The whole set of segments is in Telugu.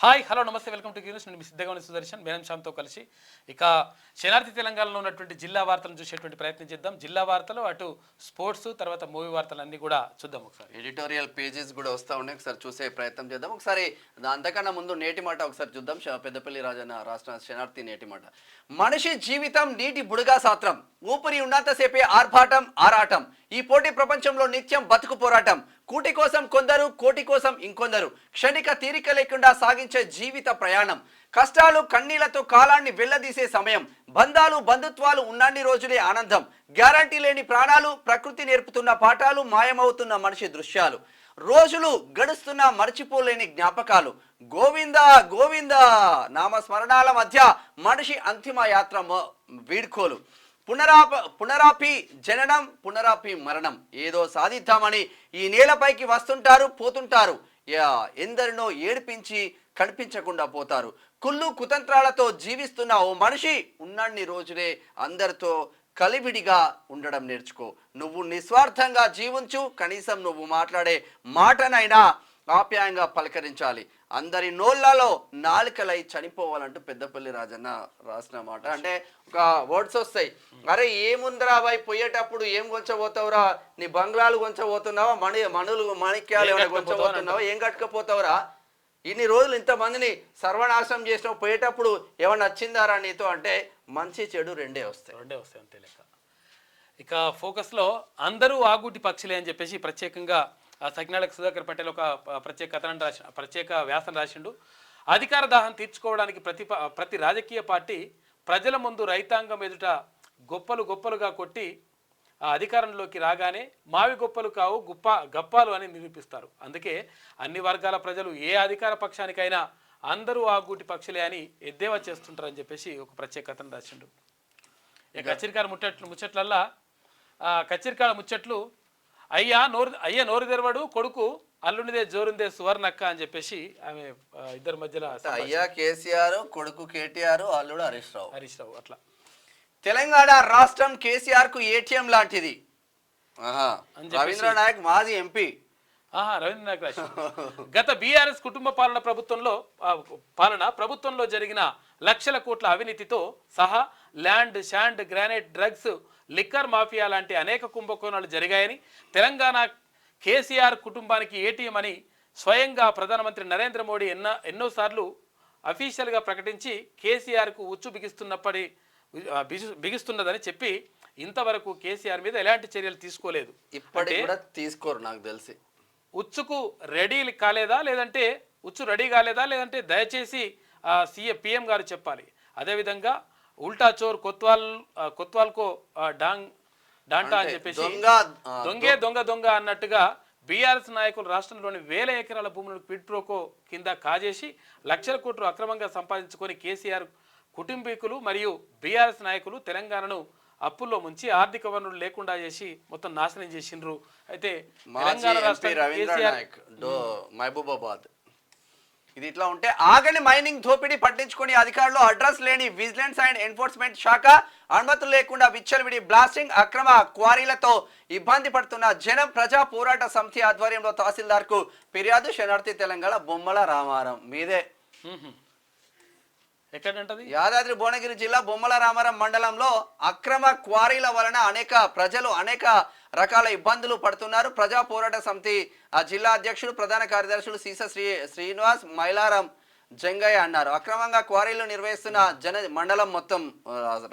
హాయ్ హలో నమస్తే వెల్కమ్ టు న్యూస్. నేను మీ సిద్ధగౌని సుదర్శన్ మేనం శ్యామ్తో కలిసి ఇక శనార్థి తెలంగాణలో ఉన్నటువంటి జిల్లా వార్తలను చూసేటువంటి ప్రయత్నం చేద్దాం. జిల్లా వార్తలు అటు స్పోర్ట్స్ తర్వాత మూవీ వార్తలు అన్ని కూడా చూద్దాం. ఒకసారి ఎడిటోరియల్ పేజెస్ కూడా వస్తూ ఉన్నాయి, ఒకసారి చూసే ప్రయత్నం చేద్దాం. ఒకసారి అంతకన్నా ముందు నేటి మాట ఒకసారి చూద్దాం. పెద్దపల్లి రాజన్న రాష్ట్ర శనార్థి నేటి మాట. మనిషి జీవితం నీటి బుడగా సాత్రం, ఊపిరి ఉన్నంతసేపే ఆర్భాటం ఆరాటం. ఈ పోటీ ప్రపంచంలో నిత్యం బతుకు పోరాటం. కూటి కోసం కొందరు, కోటి కోసం ఇంకొందరు. క్షణిక తీరిక లేకుండా సాగించే జీవిత ప్రయాణం. కష్టాలు కన్నీళ్లతో కాలాన్ని వెళ్లదీసే సమయం. బంధాలు బంధుత్వాలు ఉన్నన్ని రోజులే ఆనందం. గ్యారంటీ లేని ప్రాణాలు, ప్రకృతి నేర్పుతున్న పాఠాలు, మాయమవుతున్న మనిషి దృశ్యాలు. రోజులు గడుస్తున్న మర్చిపోలేని జ్ఞాపకాలు. గోవిందా గోవిందా నామస్మరణాల మధ్య మనిషి అంతిమ యాత్ర వీడ్కోలు. పునరాపి జననం, పునరాపి మరణం. ఏదో సాధిద్దామని ఈ నేలపైకి వస్తుంటారు, పోతుంటారు. ఎందరినో ఏడిపించి కనిపించకుండా పోతారు. కుళ్ళు కుతంత్రాలతో జీవిస్తున్న ఓ మనిషి ఉన్నన్ని రోజులే అందరితో కలివిడిగా ఉండడం నేర్చుకో. నువ్వు నిస్వార్థంగా జీవించు. కనీసం నువ్వు మాట్లాడే మాటనైనా ఆప్యాయంగా పలకరించాలి. అందరి నోళ్లలో నాలుకలై చనిపోవాలంటూ పెద్దపల్లి రాజన్న రాసిన మాట. అంటే ఒక వర్డ్స్ వస్తాయి, అరే ఏముందిరా బాయ్, పోయేటప్పుడు ఏం కొంచబోతావురా, నీ బంగ్లాలు కొంచబోతున్నావా, మణులు మాణిక్యాలు ఏమైనా కొంచబోతున్నావా, ఏం కట్టుకపోతావురా, ఇన్ని రోజులు ఇంతమందిని సర్వనాశనం చేసినావు, పోయేటప్పుడు ఏమన్నా వచ్చిందారా నీతో అంటే మంచి చెడు రెండే వస్తాయి అంతే లెక్క. ఇక ఫోకస్లో అందరూ ఆగూటి పక్షులే అని చెప్పేసి ప్రత్యేకంగా సకినాళకు సుధాకర్ పటేల్ ఒక ప్రత్యేక కథనం ప్రత్యేక వ్యాసం రాసిండు. అధికార దాహం తీర్చుకోవడానికి ప్రతి రాజకీయ పార్టీ ప్రజల ముందు రైతాంగం ఎదుట గొప్పలుగా కొట్టి ఆ అధికారంలోకి రాగానే మావి గొప్పలు కావు గప్పాలు అని నిరూపిస్తారు. అందుకే అన్ని వర్గాల ప్రజలు ఏ అధికార పక్షానికైనా అందరూ ఆగూటి పక్షులే అని ఎద్దేవా చేస్తుంటారని చెప్పేసి ఒక ప్రత్యేక కథనం రాసిండు. ఇక కచ్చిరికాల ముచ్చట్లల్లా కచ్చిరికాల ముచ్చట్లు అయ్యా నోరు తెరవడు కొడుకు అల్లునిదే జోరుందే సువర్ణక్క అని చెప్పేసి ఆమె ఇద్దరి మధ్యలో అయ్యా కేసీఆర్, కొడుకు కేటీఆర్, అల్లుడు హరీష్ రావు. అట్లా తెలంగాణ రాష్ట్రం కేసీఆర్ కు ఏటీఎం లాంటిది. రవీంద్ర నాయక్ మాజీ ఎంపీ. రవీంద్ర నాయక్ రాసి గత బీఆర్ఎస్ కుటుంబ ప్రభుత్వంలో జరిగిన లక్షల కోట్ల అవినీతితో సహా land, sand, granite, drugs, liquor mafia లాంటి అనేక కుంభకోణాలు జరిగాయని, తెలంగాణ కేసీఆర్ కుటుంబానికి ఏటీఎం అని స్వయంగా ప్రధానమంత్రి నరేంద్ర మోడీ ఎన్నోసార్లు అఫీషియల్గా ప్రకటించి కేసీఆర్కు ఉచ్చు బిగిస్తున్నదని చెప్పి ఇంతవరకు కేసీఆర్ మీద ఎలాంటి చర్యలు తీసుకోలేదు. ఇప్పటికీ కూడా తీసుకోరు నాకు తెలిసి. ఉచ్చుకు రెడీ కాలేదా, లేదంటే ఉచ్చు రెడీ కాలేదా, లేదంటే దయచేసి పిఎం గారు చెప్పాలి. అదేవిధంగా ఉల్టా చోర్ కొత్వాల్కో డాంటా అని చెప్పేసి దొంగ అన్నట్టుగా బీఆర్ఎస్ నాయకులు రాష్ట్రంలోని వేల ఎకరాల భూములను క్విడ్ ప్రోకో కింద కాజేసి లక్షల కోట్లు అక్రమంగా సంపాదించుకొని కేసీఆర్ కుటుంబీకులు మరియు బీఆర్ఎస్ నాయకులు తెలంగాణను అప్పుల్లో ముంచి ఆర్థిక వనరులు లేకుండా చేసి మొత్తం నాశనం చేసిండ్రు. అయితే తెలంగాణ మహబూబాబాద్ ఇది ఇట్లా ఉంటే ఆగని మైనింగ్ దోపిడీ పట్టించుకుని అధికారులు అడ్రస్ లేని విజిలెన్స్ అండ్ ఎన్ఫోర్స్మెంట్ శాఖ అనుమతులు లేకుండా విచ్చలవిడి బ్లాస్టింగ్, అక్రమ క్వారీలతో ఇబ్బంది పడుతున్న జనం ప్రజా పోరాట సమితి ఆధ్వర్యంలో తహసీల్దార్ కు ఫిర్యాదు. శనార్థి తెలంగాణ బొమ్మల రామారం మీదే. ఎక్కడంటది? యాదాద్రి భువనగిరి జిల్లా బొమ్మల రామారం మండలంలో అక్రమ క్వారీల వలన ప్రజలు అనేక రకాల ఇబ్బందులు పడుతున్నారు. ప్రజా పోరాట సమితి జిల్లా అధ్యక్షుడు ప్రధాన కార్యదర్శులు సీస శ్రీనివాస్ మైలారం జంగయ్య అన్నారు. అక్రమంగా క్వారీలు నిర్వహిస్తున్న మండలం మొత్తం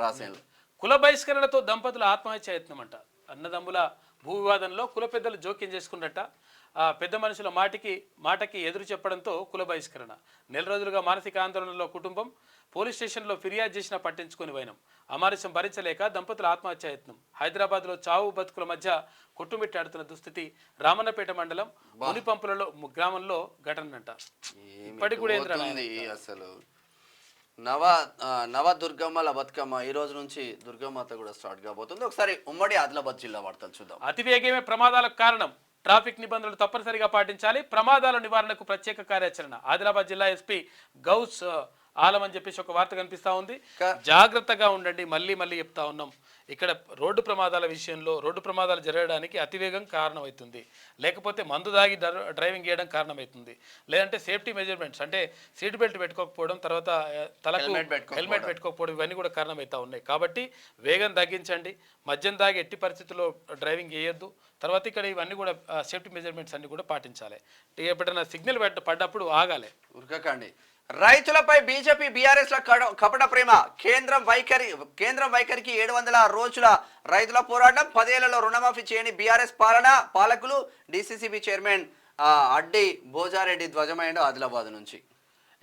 రాసేలు. కుల బహిష్కరణతో దంపతుల ఆత్మహత్య యత్నం అంట. అన్నదమ్ముల భూ వివాదంలో కుల పెద్దలు జోక్యం చేసుకున్నట్ట. పెద్ద మనుషుల మాటకి ఎదురు చెప్పడంతో కుల బహిష్కరణ. నెల రోజులుగా మానసిక ఆందోళనలో కుటుంబం. పోలీస్ స్టేషన్లో ఫిర్యాదు చేసినా పట్టించుకొని వైనం. అమానుషం భరించలేక దంపతుల ఆత్మహత్యాయత్నం. హైదరాబాద్లో చావు బతుకుల మధ్య కొట్టుమిట్టాడుతున్న దుస్థితి. రామన్నపేట మండలం మునిపంపులలో గ్రామంలో ఘటనంట. ఇప్పటికి కూడా అసలు నవ దుర్గమ్మల బతుకమ్మ ఈ రోజు నుంచి దుర్గమ్మత కూడా స్టార్ట్ కాబోతుంది. ఒకసారి ఉమ్మడి ఆదిలాబాద్ జిల్లా వార్తలు చూద్దాం. అతివేగమే ప్రమాదాలకు కారణం. ట్రాఫిక్ నిబంధనలు తప్పనిసరిగా పాటించాలి. ప్రమాదాల నివారణకు ప్రత్యేక కార్యాచరణ. ఆదిలాబాద్ జిల్లా ఎస్పీ గౌస్ ఆలం అని చెప్పేసి ఒక వార్త కనిపిస్తా ఉంది. జాగ్రత్తగా ఉండండి, మళ్ళీ చెప్తా ఉన్నాం. ఇక్కడ రోడ్డు ప్రమాదాల విషయంలో రోడ్డు ప్రమాదాలు జరగడానికి అతివేగం కారణమవుతుంది, లేకపోతే మందు దాగి డ్రైవింగ్ చేయడం కారణమవుతుంది, లేదంటే సేఫ్టీ మెజర్మెంట్స్ అంటే సీట్ బెల్ట్ పెట్టుకోకపోవడం, తర్వాత తలకు హెల్మెట్ పెట్టుకోకపోవడం, ఇవన్నీ కూడా కారణమవుతా ఉన్నాయి. కాబట్టి వేగం తగ్గించండి, మద్యం దాగి ఎట్టి పరిస్థితుల్లో డ్రైవింగ్ చేయొద్దు. తర్వాత ఇక్కడ ఇవన్నీ కూడా సేఫ్టీ మెజర్మెంట్స్ అన్ని కూడా పాటించాలి. ఎప్పుడైనా సిగ్నల్ పడ్డప్పుడు ఆగాలి, ఉరకకండి. రైతులపై బీజేపీ బీఆర్ఎస్ ల కపట ప్రేమ, కేంద్రం వైఖరికి 700 రోజుల రైతుల పోరాటం, 10 ఏళ్లలో రుణమాఫీ చేయని బీఆర్ఎస్ పాలకులు, డీసీసీబీ చైర్మన్ అడ్డి భోజారెడ్డి ధ్వజమైండు ఆదిలాబాద్ నుంచి.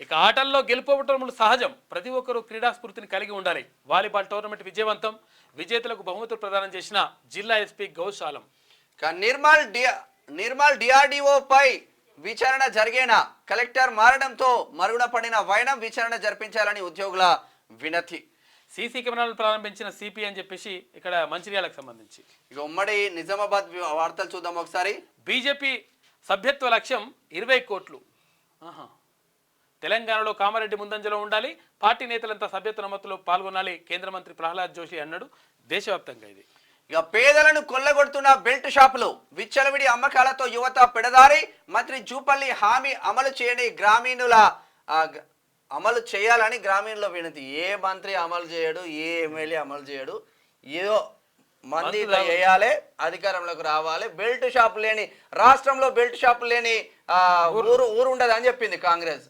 ఇక ఆటల్లో గెలుపోవటములు సహజం, ప్రతి ఒక్కరూ క్రీడా స్ఫూర్తిని కలిగి ఉండాలి. వాలీబాల్ టోర్నమెంట్ విజయవంతం, విజేతలకు బహుమతులు ప్రదానం చేసిన జిల్లా ఎస్పీ గౌశాలం. నిర్మల్ డిఆర్డీఓ పై విచారణ జరిగేనా, కలెక్టర్ మారడంతో మరుగున పడిన వైనం, విచారణ జరిపించాలని ఉద్యోగుల వినతి. సీసీ కెమెరాలను ప్రారంభించిన సిపి అని చెప్పేసి ఇక్కడ మంచిర్యాలకు సంబంధించి. ఇక ఉమ్మడి నిజామాబాద్ వార్తలు చూద్దాం ఒకసారి. బీజేపీ సభ్యత్వ లక్ష్యం 20 కోట్లు. తెలంగాణలో కామారెడ్డి ముందంజలో ఉండాలి, పార్టీ నేతలంతా సభ్యత్వ నమోదులో పాల్గొనాలి, కేంద్ర మంత్రి ప్రహ్లాద్ జోషి అన్నాడు. దేశవ్యాప్తంగా ఇది. ఇక పేదలను కొల్లగొడుతున్న బెల్ట్ షాపులు, విచ్చలవిడి అమ్మకాలతో యువత పెడదారి, మంత్రి జూపల్లి హామీ అమలు చేయని అమలు చేయాలని గ్రామీణుల వినతి. ఏ మంత్రి అమలు చేయడు, ఏ ఎమ్మెల్యే అమలు చేయడు, ఏదో మంది చేయాలి, అధికారంలోకి రావాలి. బెల్ట్ షాపు లేని రాష్ట్రంలో బెల్ట్ షాపు లేని ఊరు ఉండదు అని చెప్పింది కాంగ్రెస్.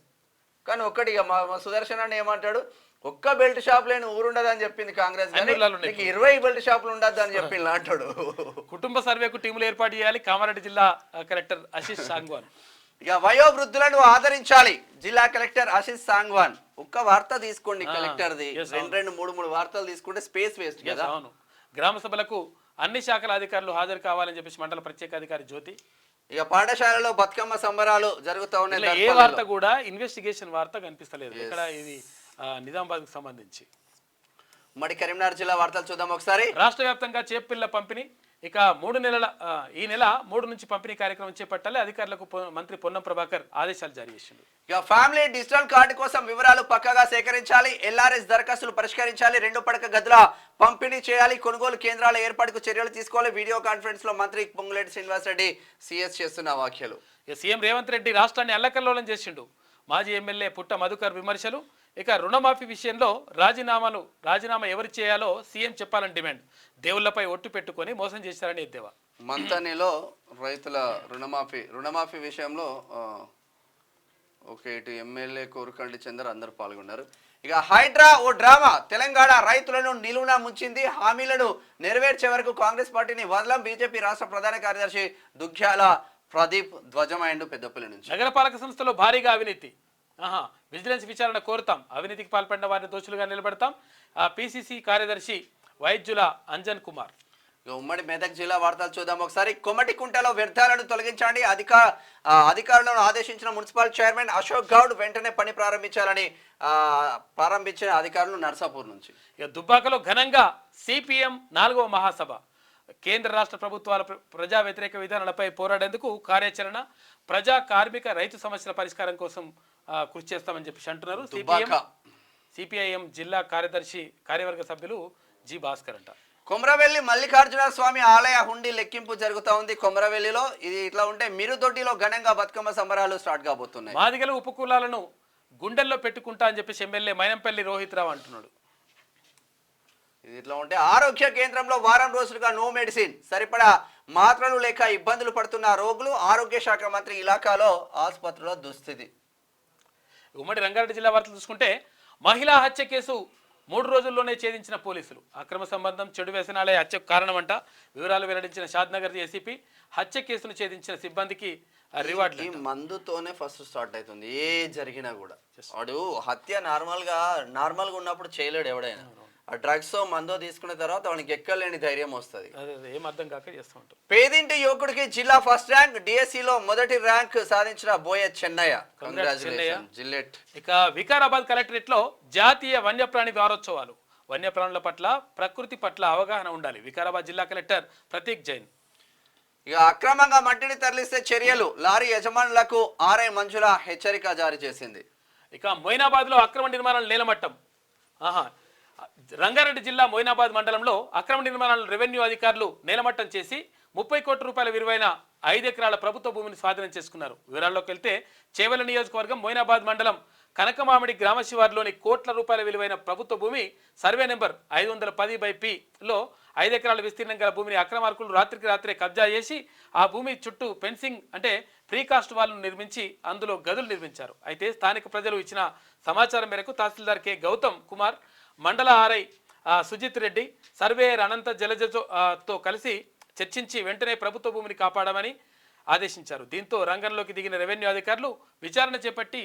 కానీ ఒక్కటి మా సుదర్శన్ అన్న ఏమంటాడు, ఒక్క బెల్ట్ షాప్ లేని ఊరుండదు అని చెప్పింది కాంగ్రెస్, 20 బెల్ట్ షాపులు ఉండద్దు అని చెప్పింది అంటాడు. కుటుంబ సర్వేకు టీములు ఏర్పాటు చేయాలి, కామారెడ్డి జిల్లా కలెక్టర్ ఆశీష్ సాంగ్వాన్. ఇక వయోవృద్ధులను ఆదరించాలి, జిల్లా కలెక్టర్ ఆశీష్ సాంగ్వాన్. ఒక్క వార్త తీసుకోండి కలెక్టర్ది, 2-3 వార్తలు తీసుకుంటే స్పేస్ వేస్ట్ కదా. అవును, గ్రామ సభలకు అన్ని శాఖల అధికారులు హాజరు కావాలని చెప్పేసి మండల ప్రత్యేక అధికారి జ్యోతి. ఇక పాఠశాలలో బతుకమ్మ సంబరాలు జరుగుతూ ఉన్నాయి. ఏ వార్త కూడా ఇన్వెస్టిగేషన్ వార్త కనిపిస్తలేదు ఇక్కడ. ఇది నిజామాబాద్కు సంబంధించి. మరి కరీంనగర్ జిల్లా వార్తలు చూద్దాం ఒకసారి. రాష్ట్ర వ్యాప్తంగా చేపిల్ల పంపిణీ ఇక ఈ నెల 3 నుంచి పంపిణీ కార్యక్రమం చేపట్టాలి. అధికారులకు మంత్రి పొన్నం ప్రభాకర్ ఆదేశాలు జారీ చేసిండు. ఇక ఫ్యామిలీ డిజిటల్ కార్డు కోసం వివరాలు పక్కాగా సేకరించాలి, ఎల్ఆర్ఎస్ దరఖాస్తులు పరిష్కరించాలి, 2 పడక గదుల పంపిణీ చేయాలి, కొనుగోలు కేంద్రాల ఏర్పాటుకు చర్యలు తీసుకోవాలి. వీడియో కాన్ఫరెన్స్ లో మంత్రి పొంగులేటి శ్రీనివాసరెడ్డి సిఎస్ చేస్తున్న వ్యాఖ్యలు. సీఎం రేవంత్ రెడ్డి రాష్ట్రాన్ని అల్లకల్లోలం చేసిండు. మాజీ ఎమ్మెల్యే పుట్ట మధుకర్ విమర్శలు. ఇక రుణమాఫీ విషయంలో రాజీనామా ఎవరు చేయాలో సీఎం చెప్పాలని డిమాండ్. దేవుళ్లపై ఒట్టు పెట్టుకొని మోసం చేశారని ఎద్దేవా. మంతనిలో రైతుల రుణమాఫీ విషయంలో ఇటు ఎమ్మెల్యే కోరుకండి చందర్ అందరూ పాల్గొన్నారు. ఇక హైడ్రా ఓ డ్రామా, తెలంగాణ రైతులను నిలువున ముంచింది, హామీలను నెరవేర్చే వరకు కాంగ్రెస్ పార్టీని వదలం. బీజేపీ రాష్ట్ర ప్రధాన కార్యదర్శి దుగ్గ్యాల ప్రదీప్ ధ్వజమైండు పెద్దపల్లి నుంచి. నగరపాలక సంస్థలో భారీగా అవినీతి, విజిలెన్స్ విచారణ కోరుతాం, అవినీతికి పాల్పడిన వారిని దోషులుగా నిలబెడతాం. పిసిసి కార్యదర్శి వైద్యుల అంజన్ కుమార్. ఉమ్మడి మెదక్ జిల్లా వార్తలు చూద్దాం ఒకసారి. కొమటికుంటలో వ్యర్థాలను తొలగించండి, అధికారులను ఆదేశించిన మున్సిపల్ చైర్మన్ అశోక్ గౌడ్. వెంటనే పని ప్రారంభించిన అధికారులు నర్సాపూర్ నుంచి. ఇక దుబ్బాకలో ఘనంగా సిపిఎం 4వ మహాసభ. కేంద్ర రాష్ట్ర ప్రభుత్వాల ప్రజా వ్యతిరేక విధానాలపై పోరాడేందుకు కార్యాచరణ, ప్రజా కార్మిక రైతు సమస్యల పరిష్కారం కోసం కృషి చేస్తామని చెప్పేసి అంటున్నారు. సిపిఐఎం జిల్లా కార్యవర్గ సభ్యులు జి భాస్కర్ అంట. కొమరవెల్లి మల్లికార్జున స్వామి ఆలయ హుండీ లెక్కింపు జరుగుతూ ఉంది కొమరవెల్లిలో. ఇది ఇట్లా ఉంటే మిరుదొడ్డిలో ఘనంగా బతుకమ్మ సంబరాలు స్టార్ట్ కాబోతున్నాయి. మాదిగల ఉపకులాలను గుండెల్లో పెట్టుకుంటా అని చెప్పేసి ఎమ్మెల్యే మైనంపల్లి రోహిత్ రావు అంటున్నాడు. ఇది ఇట్లా ఉంటే ఆరోగ్య కేంద్రంలో వారం రోజులుగా నో మెడిసిన్, సరిపడా మాత్రలు లేక ఇబ్బందులు పడుతున్న రోగులు. ఆరోగ్య శాఖ మంత్రి ఇలాకాలో ఆసుపత్రిలో దుస్థితి. ఉమ్మడి రంగారెడ్డి జిల్లా వార్తలు చూసుకుంటే మహిళా హత్య కేసు 3 రోజుల్లోనే ఛేదించిన పోలీసులు. అక్రమ సంబంధం, చెడు వ్యసనాలే హత్యకు కారణమంట. వివరాలు వెల్లడించిన షాద్నగర్ ఏసీపీ హత్య కేసును ఛేదించిన సిబ్బందికి రివార్డ్. ఈ మందుతోనే ఫస్ట్ స్టార్ట్ అవుతుంది ఏ జరిగినా కూడా. వాడు హత్య నార్మల్గా ఉన్నప్పుడు చేయలేడు ఎవడైనా. ఆ డ్రగ్స్ మందో తీసుకున్న తర్వాత వానికి ఎక్కలేని ధైర్యం వస్తుంది. ఏం అర్థం కాక చేస్తూ ఉంటాం. పేదింటి యువకుడికి జిల్లా ఫస్ట్ ర్యాంక్, డిఎస్సిలో మొదటి ర్యాంక్ సాధించిన బోయ చెన్నయ్య. Congratulation Gillette. ఇక వికారాబాద్ కలెక్టరేట్ లో జాతీయ వన్యప్రాణి వారోత్సవాలు. వన్యప్రాణుల పట్ల, ప్రకృతి పట్ల అవగాహన ఉండాలి. వికారాబాద్ జిల్లా కలెక్టర్ ప్రతీక్ జైన్. ఇక అక్రమంగా మట్టిని తరలిస్తే చర్యలు, లారీ యజమానులకు ఆర్ఐ మంజుల హెచ్చరిక జారీ చేసింది. ఇక మొయినాబాద్ లో అక్రమ నిర్మాణాలు నేలమట్టం. రంగారెడ్డి జిల్లా మొయినాబాద్ మండలంలో అక్రమ నిర్మాణాలను రెవెన్యూ అధికారులు నేలమట్టం చేసి 30 కోట్ల రూపాయల విలువైన 5 ఎకరాల ప్రభుత్వ భూమిని స్వాధీనం చేసుకున్నారు. వివరాల్లోకి వెళ్తే చేవెల నియోజకవర్గం మొయినాబాద్ మండలం కనకమామిడి గ్రామ శివారులోని కోట్ల రూపాయల విలువైన ప్రభుత్వ భూమి సర్వే నెంబర్ 510/P-లో 5 ఎకరాల విస్తీర్ణం గల భూమిని అక్రమార్కులు రాత్రికి రాత్రే కబ్జా చేసి ఆ భూమి చుట్టూ ఫెన్సింగ్ అంటే ప్రీకాస్ట్ వాల్ను నిర్మించి అందులో గదులు నిర్మించారు. అయితే స్థానిక ప్రజలు ఇచ్చిన సమాచారం మేరకు తహసీల్దార్ కె గౌతమ్ కుమార్, మండల ఆర్ఐ సుజిత్ రెడ్డి, సర్వేయర్ అనంత జలజతో కలిసి చర్చించి వెంటనే ప్రభుత్వ భూమిని కాపాడమని ఆదేశించారు. దీంతో రంగంలోకి దిగిన రెవెన్యూ అధికారులు విచారణ చేపట్టి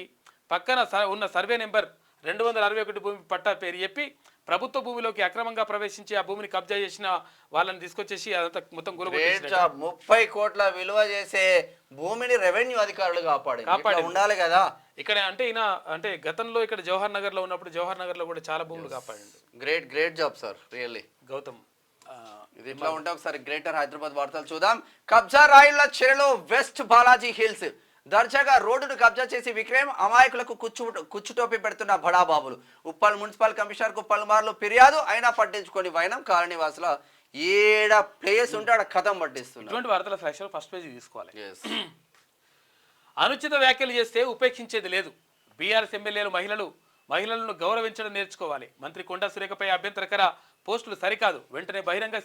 పక్కన ఉన్న సర్వే నెంబర్ 261 భూమి పట్టా పేరు చెప్పి ప్రభుత్వ భూమిలోకి అక్రమంగా ప్రవేశించి ఆ భూమిని కబ్జా చేసిన వాళ్ళని తీసుకొచ్చేసి అదంతా మొత్తం గురగొట్టేశారు. 30 కోట్ల విలువ చేసే భూమిని రెవెన్యూ అధికారులు కాపాడి ఉండాలి కదా. ఇక్కడ అంటే ఈయన అంటే గతంలో ఇక్కడ జవహర్ నగర్ లో ఉన్నప్పుడు జవహర్ నగర్ లో కూడా చాలా భూములు కాపాడండి. Great job sir, really Gautam. ఇది ఇట్లా ఉంటే ఒకసారి గ్రేటర్ హైదరాబాద్ వార్తలు చూద్దాం. కబ్జా రాయుళ్ల చెరలో వెస్ట్ బాలాజీ హిల్స్ దర్జాగా రోడ్డును కబ్జా చేసి విక్రయం, అమాయకులకు కుచ్చుటోపి పెడుతున్న బడాబాబులు. ఉప్పల్ మున్సిపల్ కమిషనర్ కు పలుమార్లు ఫిర్యాదు అయినా పట్టించుకొని వైనం కాలనీవాసుల ఏడ ప్లేస్ ఉంటే ఆడ కథం పట్టిస్తున్నారు. ఇటువంటి వార్తల ఫ్లాష్ ఫస్ట్ పేజీ తీసుకోవాలి. అనుచిత వ్యాఖ్యలు చేస్తే ఉపేక్షించేది లేదు. బీఆర్ఎస్ ఎమ్మెల్యేలు మహిళలను గౌరవించడం నేర్చుకోవాలి. మంత్రి కొండా సురేఖపై అభ్యంతరకర పోస్టులు సరికాదు, వెంటనే బహిరంగ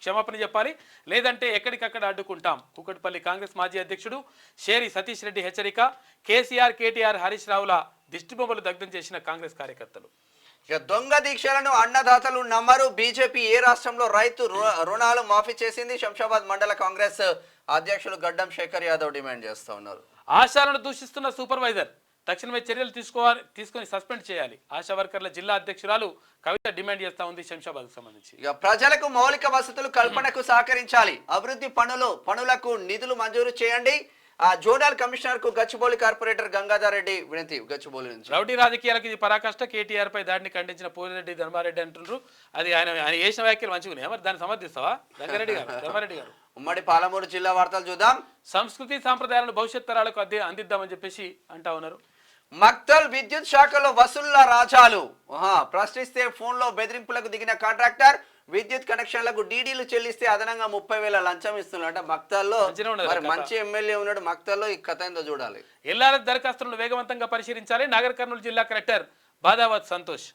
క్షమాపణ చెప్పాలి, లేదంటే ఎక్కడికక్కడ అడ్డుకుంటాం. కూకట్పల్లి కాంగ్రెస్ మాజీ అధ్యక్షుడు షేరి సతీష్ రెడ్డి హెచ్చరిక. కేసీఆర్, కేటీఆర్, హరీష్ రావుల దిష్టిబొమ్మలు దగ్ధం చేసిన కాంగ్రెస్ కార్యకర్తలు. ఇక దొంగ దీక్షలను అన్నదాతలు నమ్మరు. బీజేపీ ఏ రాష్ట్రంలో రైతు రుణాలు మాఫీ చేసింది? శంషాబాద్ మండల కాంగ్రెస్ అధ్యక్షులు గడ్డం శేఖర్ యాదవ్ డిమాండ్ చేస్తూ ఉన్నారు. ఆశాలను దూషిస్తున్న సూపర్వైజర్ తక్షణమే చర్యలు తీసుకొని సస్పెండ్ చేయాలి. ఆశా వర్కర్ల జిల్లా అధ్యక్షురాలు కవిత డిమాండ్ చేస్తా ఉంది శంషాబాద్ కు సంబంధించి. ఇక ప్రజలకు మౌలిక వసతులు కల్పనకు సహకరించాలి. అభివృద్ధి పనులకు నిధులు మంజూరు చేయండి. జోనల్ కమిషనర్ కు గచ్చిబౌలి కార్పొరేటర్ గంగాధర్ రెడ్డి వినతి. గచ్చిబౌలి నుంచి రౌడీ రాజకీయాలకు ఇది పరాకాష్ట. కేటీఆర్ పై దాడిని ఖండించిన పోలిరెడ్డి ధర్మారెడ్డి అంటున్నారు. అది ఆయన చేసిన వ్యాఖ్యలు మంచిగా మరి దాన్ని సమర్థిస్తావా రంగారెడ్డి గారు? ధర్మారెడ్డి గారు. ఉమ్మడి పాలమూరు జిల్లా వార్తలు చూద్దాం. సంస్కృతి సాంప్రదాయాలను భవిష్యత్ తరాలకు అందిద్దామని చెప్పేసి అంటా ఉన్నారు. మక్తల్ విద్యుత్ శాఖలో వసూళ్ల రాజాలు. ప్రశ్నిస్తే ఫోన్లో బెదిరింపులకు దిగిన కాంట్రాక్టర్. విద్యుత్ కనెక్షన్లకు డీడీలు చెల్లిస్తే అదనంగా 30,000 లంచం ఇస్తున్నాడు. మక్తల్లో మంచి ఎమ్మెల్యే ఉన్నాడు. మక్తల్లో ఈ కథ ఏందో చూడాలి. ఎల్ఆర్ఎస్ దరఖాస్తులను వేగవంతంగా పరిశీలించాలి. నాగర్ కర్నూలు జిల్లా కలెక్టర్ బాదావత్ సంతోష్.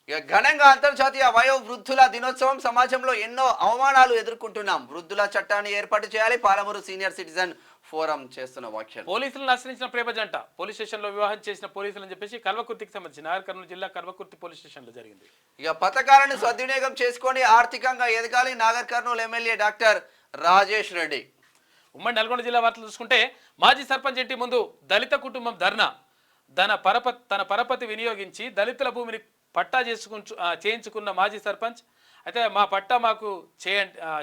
ఇక ఘనంగా అంతర్జాతీయ వయోవృద్ధుల దినోత్సవం. సమాజంలో ఎన్నో అవమానాలు ఎదుర్కొంటున్నాం. వృద్ధుల చట్టాన్ని ఏర్పాటు చేయాలి. పాలమూరు సీనియర్ సిటిజన్ ఫోరం చేస్తున్న వ్యాఖ్యలు. పోలీసులను ఆశ్రయించిన ప్రేమ జంట పోలీస్ స్టేషన్ లో వివాహం చేసిన పోలీసులు అని చెప్పేసి కల్వకుర్తికి సంబంధించి నాగర్ కర్నూలు జిల్లా కల్వకుర్తి పోలీస్ స్టేషన్ లో జరిగింది. ఇక పథకాలను సద్వినియోగం చేసుకొని ఆర్థికంగా ఎదగాలి. Nagar Kurnool MLA doctor Rajesh Reddy. ఉమ్మడి నల్గొండ జిల్లా వార్తలు చూసుకుంటే మాజీ సర్పంచ్ ఇంటి ముందు దళిత కుటుంబం ధర్నా. తన పరపతి వినియోగించి దళితుల భూమిని పట్టా చేయించుకున్న మాజీ సర్పంచ్. అయితే మా పట్టా మాకు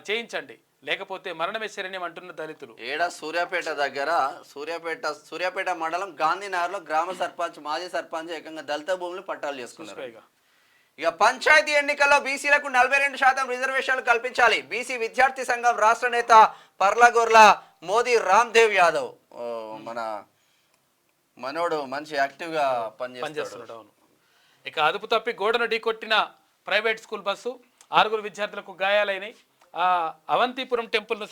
చేయించండి, లేకపోతే మరణమే శరణ్యం అంటున్న దళితులు. సూర్యాపేట దగ్గర సూర్యాపేట మండలం గాంధీనగర్ లో గ్రామ సర్పంచ్ మాజీ సర్పంచ్ ఏకంగా దళిత భూములు పట్టాలు చేసుకున్నారు. ఇక పంచాయతీ ఎన్నికల్లో బీసీలకు 42% రిజర్వేషన్లు కల్పించాలి. బీసీ విద్యార్థి సంఘం రాష్ట్ర నేత పర్లగొర్ల మోదీ రామ్దేవ్ యాదవ్. మన మనోడు మంచి యాక్టివ్ గా పనిచేస్తున్నాడు. ఇక అదుపు తప్పి గోడను ఢీకొట్టిన ప్రైవేట్ స్కూల్ బస్సు. 6 విద్యార్థులకు గాయాలైనాయి. అవంతిపురం టెంపుల్ను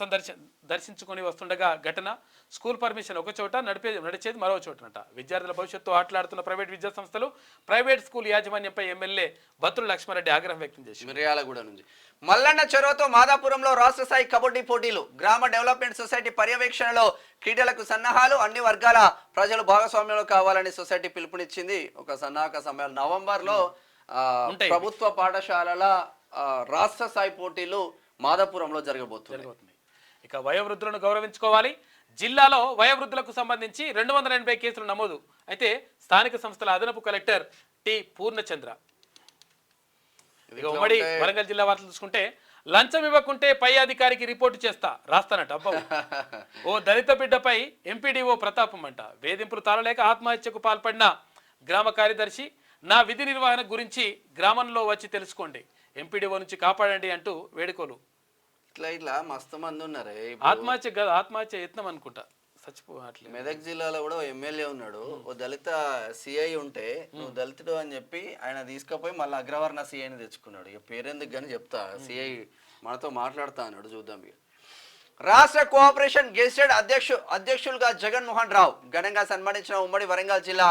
దర్శించుకొని వస్తుండగా ఘటన. స్కూల్ పర్మిషన్ ఒక చోట, నడిచేది మరో చోటనట. విద్యార్థుల భవిష్యత్తు ఆటలాడుతున్న ప్రైవేట్ విద్యా సంస్థలు, ప్రైవేట్ స్కూల్ యాజమాన్యంపై ఎమ్మెల్యే బత్తుల లక్ష్మారెడ్డి ఆగ్రహం వ్యక్తం చేశారు. మిర్యాలగూడ నుంచి మల్లన్న చెరువుతో మాదాపురంలో రాష్ట్ర స్థాయి కబడ్డీ పోటీలు. గ్రామ డెవలప్మెంట్ సొసైటీ పర్యవేక్షణలో క్రీడలకు సన్నాహాలు. అన్ని వర్గాల ప్రజలు భాగస్వామ్యంలో కావాలని సొసైటీ పిలుపునిచ్చింది. ఒక సన్నాహక సమ్మేళనం నవంబర్లో ప్రభుత్వ పాఠశాలల రాష్ట్ర స్థాయి పోటీలు మాదాపురంలో జరగబోతున్నాయి. ఇక వయోవృద్ధులను గౌరవించుకోవాలి. జిల్లాలో వయోవృద్ధులకు సంబంధించి 280 కేసులు నమోదు. అయితే స్థానిక సంస్థల అదనపు కలెక్టర్ టి పూర్ణచంద్ర. ఇక ఉమ్మడి వరంగల్ జిల్లా వార్తలు చూసుకుంటే లంచం ఇవ్వకుంటే పై అధికారికి రిపోర్టు చేస్తా రాస్తానట. అబ్బా ఓ దళిత బిడ్డపై ఎంపీడీఓ ప్రతాపం అంట. వేధింపులు తాళలేక ఆత్మహత్యకు పాల్పడిన గ్రామ కార్యదర్శి. నా విధి నిర్వహణ గురించి గ్రామంలో వచ్చి తెలుసుకోండి, ఎంపీడీఓ నుంచి కాపాడండి అంటూ వేడుకోలు. ఇట్లా మస్తు మంది ఉన్నారే. ఆత్మహత్య యత్నం అనుకుంటా. చచ్చిపోవట్లేదు. మెదక్ జిల్లాలో కూడా ఓ ఎమ్మెల్యే ఉన్నాడు, ఓ దళిత సిఐ ఉంటే నువ్వు దళితుడు అని చెప్పి ఆయన తీసుకుపోయి మళ్ళీ అగ్రవర్ణ సిఐని తెచ్చుకున్నాడు. ఇక పేరెందుకు కానీ చెప్తా, సిఐ మనతో మాట్లాడుతా అన్నాడు, చూద్దాం. ఇక రాష్ట్ర కోఆపరేషన్ గెజిటెడ్ అధ్యక్షులుగా జగన్మోహన్ రావు ఘనంగా సన్మానించిన ఉమ్మడి వరంగల్ జిల్లా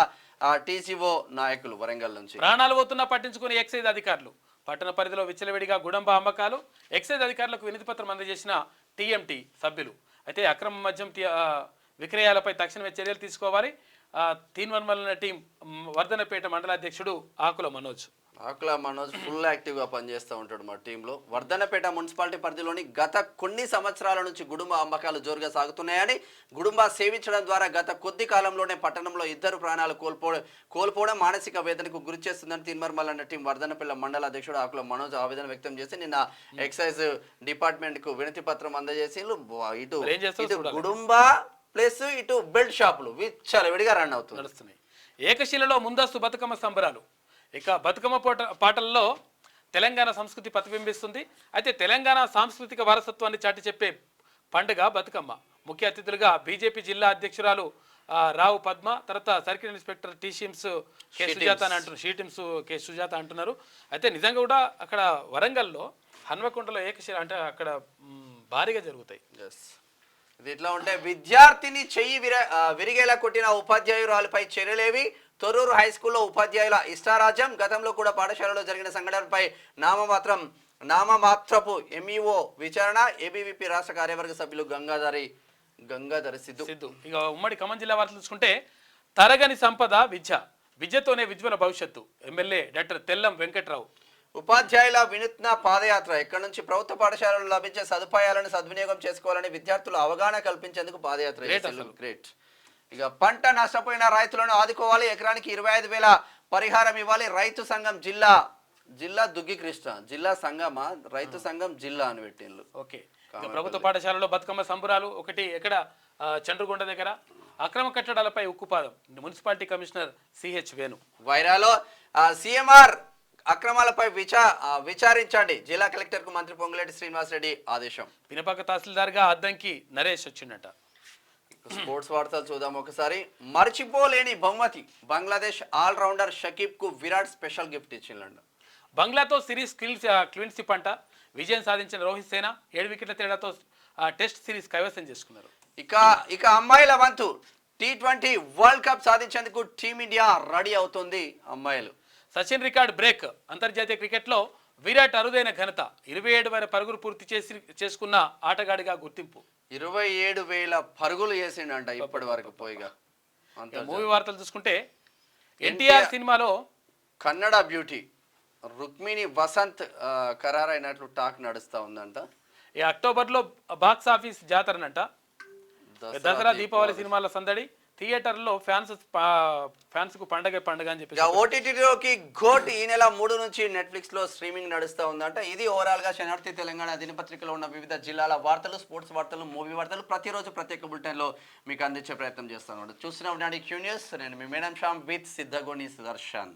టీసీఓ నాయకులు. వరంగల్ నుంచి ప్రాణాలు పోతున్నా పట్టించుకుని ఎక్సైజ్ అధికారులు. పట్టణ పరిధిలో విచ్చలవిడిగా గుడంబ అమ్మకాలు. ఎక్సైజ్ అధికారులకు వినతి పత్రం అందజేసిన టీఎంటీ సభ్యులు. అయితే అక్రమ మద్యం విక్రయాలపై తక్షణమే చర్యలు తీసుకోవాలి. తీన్వర్మల టీం వర్ధనపేట మండలాధ్యక్షుడు ఆకుల మనోజ్. ఫుల్ యాక్టివ్గా పనిచేస్తూ ఉంటాడు మా టీంలో. వర్ధనపేట మున్సిపాలిటీ పరిధిలోని గత కొన్ని సంవత్సరాల నుంచి గుడుంబ అమ్మకాలు జోరుగా సాగుతున్నాయని, గుడుంబ సేవించడం ద్వారా గత కొద్ది కాలంలోనే పట్టణంలో 2 ప్రాణాలు కోల్పోవడం మానసిక వేదనకు గురి చేస్తుందని తీన్మర్మల్ టీం వర్ధనపేట మండల అధ్యక్షుడు ఆకుల మనోజ్ ఆవేదన వ్యక్తం చేసి నిన్న ఎక్సైజ్ డిపార్ట్మెంట్ కు వినతి పత్రం అందజేసి ఇటు గుడుంబ ప్లస్ ఇటు బెల్ట్ షాపులు విచ్చలవిడిగా రన్ అవుతున్నాయి. ఏకశిలలో ముందస్తు బతుకమ్మ సంబరాలు. ఇక బతుకమ్మ పాటల్లో తెలంగాణ సంస్కృతి ప్రతిబింబిస్తుంది. అయితే తెలంగాణ సాంస్కృతిక వారసత్వాన్ని చాటి చెప్పే పండుగ బతుకమ్మ. ముఖ్య అతిథులుగా బీజేపీ జిల్లా అధ్యక్షురాలు రావు పద్మ, తర్వాత సర్కిల్ ఇన్స్పెక్టర్ టీషిమ్స్ కె సుజాత అని అంటున్నారు, షీటిమ్స్ కె సుజాత అంటున్నారు. అయితే నిజంగా కూడా అక్కడ వరంగల్లో హన్మకొండలో ఏకశిల అంటే అక్కడ భారీగా జరుగుతాయి. ఇది ఇట్లా ఉంటే విద్యార్థిని చెయ్యి విరిగేలా కొట్టిన ఉపాధ్యాయురాలపై చర్యలేవి. తొర్రూరు హై స్కూల్లో ఉపాధ్యాయుల ఇష్టారాజ్యం. గతంలో కూడా పాఠశాలలో జరిగిన సంఘటనలపై నామమాత్రపు ఎంఈఓ విచారణ. ఏబీవీపీ రాష్ట్ర కార్యవర్గ సభ్యులు గంగాధరి సిద్ధు. ఇక ఉమ్మడి ఖమ్మం జిల్లా వార్తలు చూసుకుంటే తరగని సంపద విద్యతోనే విజ్వల భవిష్యత్తు. MLA doctor Tellam Venkatrao. ఉపాధ్యాయుల వినూత్న పాదయాత్ర. ఎక్కడి నుంచి ప్రభుత్వ పాఠశాలలో లభించే సదుపాయాలను సద్వినియోగం చేసుకోవాలని విద్యార్థులు అవగాహన కల్పించేందుకు పాదయాత్ర. గ్రేట్. ఇక పంట నష్టపోయిన రైతులను ఆదుకోవాలి. ఎకరానికి 25,000 పరిహారం ఇవ్వాలి. రైతు సంఘం జిల్లా దుగ్గి కృష్ణ జిల్లా సంఘమా రైతు సంఘం జిల్లా అని పెట్టిండ్రు. ఓకే. ప్రభుత్వ పాఠశాలలో బతుకమ్మ సంబరాలు. ఒకటి ఎక్కడ చండ్రుగొండ దగ్గర అక్రమ కట్టడాలపై ఉక్కుపాదం. Municipality commissioner CH Venu. వైరాలో సిఎంఆర్ అక్రమాలపై విచారించండి. జిల్లా కలెక్టర్ కు మంత్రి పొంగులేటి శ్రీనివాసరెడ్డి ఆదేశం. పినపాక తహసీల్దార్గా అద్దంకి నరేష్ వచ్చిండట. స్పోర్ట్స్ వార్తలు చూద్దాం ఒకసారి. మర్చిపోలేని బహుమతి. బంగ్లాదేశ్ ఆల్రౌండర్ షకీబ్ కు విరాట్ స్పెషల్ గిఫ్ట్ ఇచ్చిందంట. బంగ్లాతో సిరీస్ క్లీన్షిప్ అంట. విజయం సాధించిన రోహిత్ సేన 7 వికెట్ల తేడాతో టెస్ట్ సిరీస్ కైవసం చేసుకున్నారు. ఇక అమ్మాయిల వంతు. T20 వరల్డ్ కప్ సాధించేందుకు టీమిండియా రెడీ అవుతుంది. అమ్మాయిలు సచిన్ రికార్డ్ బ్రేక్. అంతర్జాతీయ క్రికెట్లో విరాట్ అరుదైన ఘనత. 27,000 పరుగులు పూర్తి చేసుకున్న ఆటగాడిగా గుర్తింపు. 27,000 పరుగులు చేసిండంట ఇప్పటి వరకు పోయిగా. మూవీ వార్తలు చూసుకుంటే ఎన్టీఆర్ సినిమాలో కన్నడ బ్యూటీ రుక్మిణి వసంత్ ఖరారైనట్లు టాక్ నడుస్తా ఉందంట. ఈ అక్టోబర్లో బాక్స్ ఆఫీస్ జాతరనంట. దసరా దీపావళి సినిమాల సందడి. థియేటర్లో ఫ్యాన్స్ కు పండగ అని చెప్పి ఓటీటీలోకి ఘోట్ ఈ నెల 3 నుంచి నెట్ఫ్లిక్స్ లో స్ట్రీమింగ్ నడుస్తూ ఉందంట. ఇది ఓవరాల్ గా శనార్థి తెలంగాణ దినపత్రికలో ఉన్న వివిధ జిల్లాల వార్తలు, స్పోర్ట్స్ వార్తలు, మూవీ వార్తలు ప్రతిరోజు ప్రత్యేక బులెటిన్ లో మీకు అందించే ప్రయత్నం చేస్తాను. చూస్తున్నాం క్యూ న్యూస్. నేను మీ మేడం శ్యామ్ విత్ సిద్ధగోని సుదర్శన్.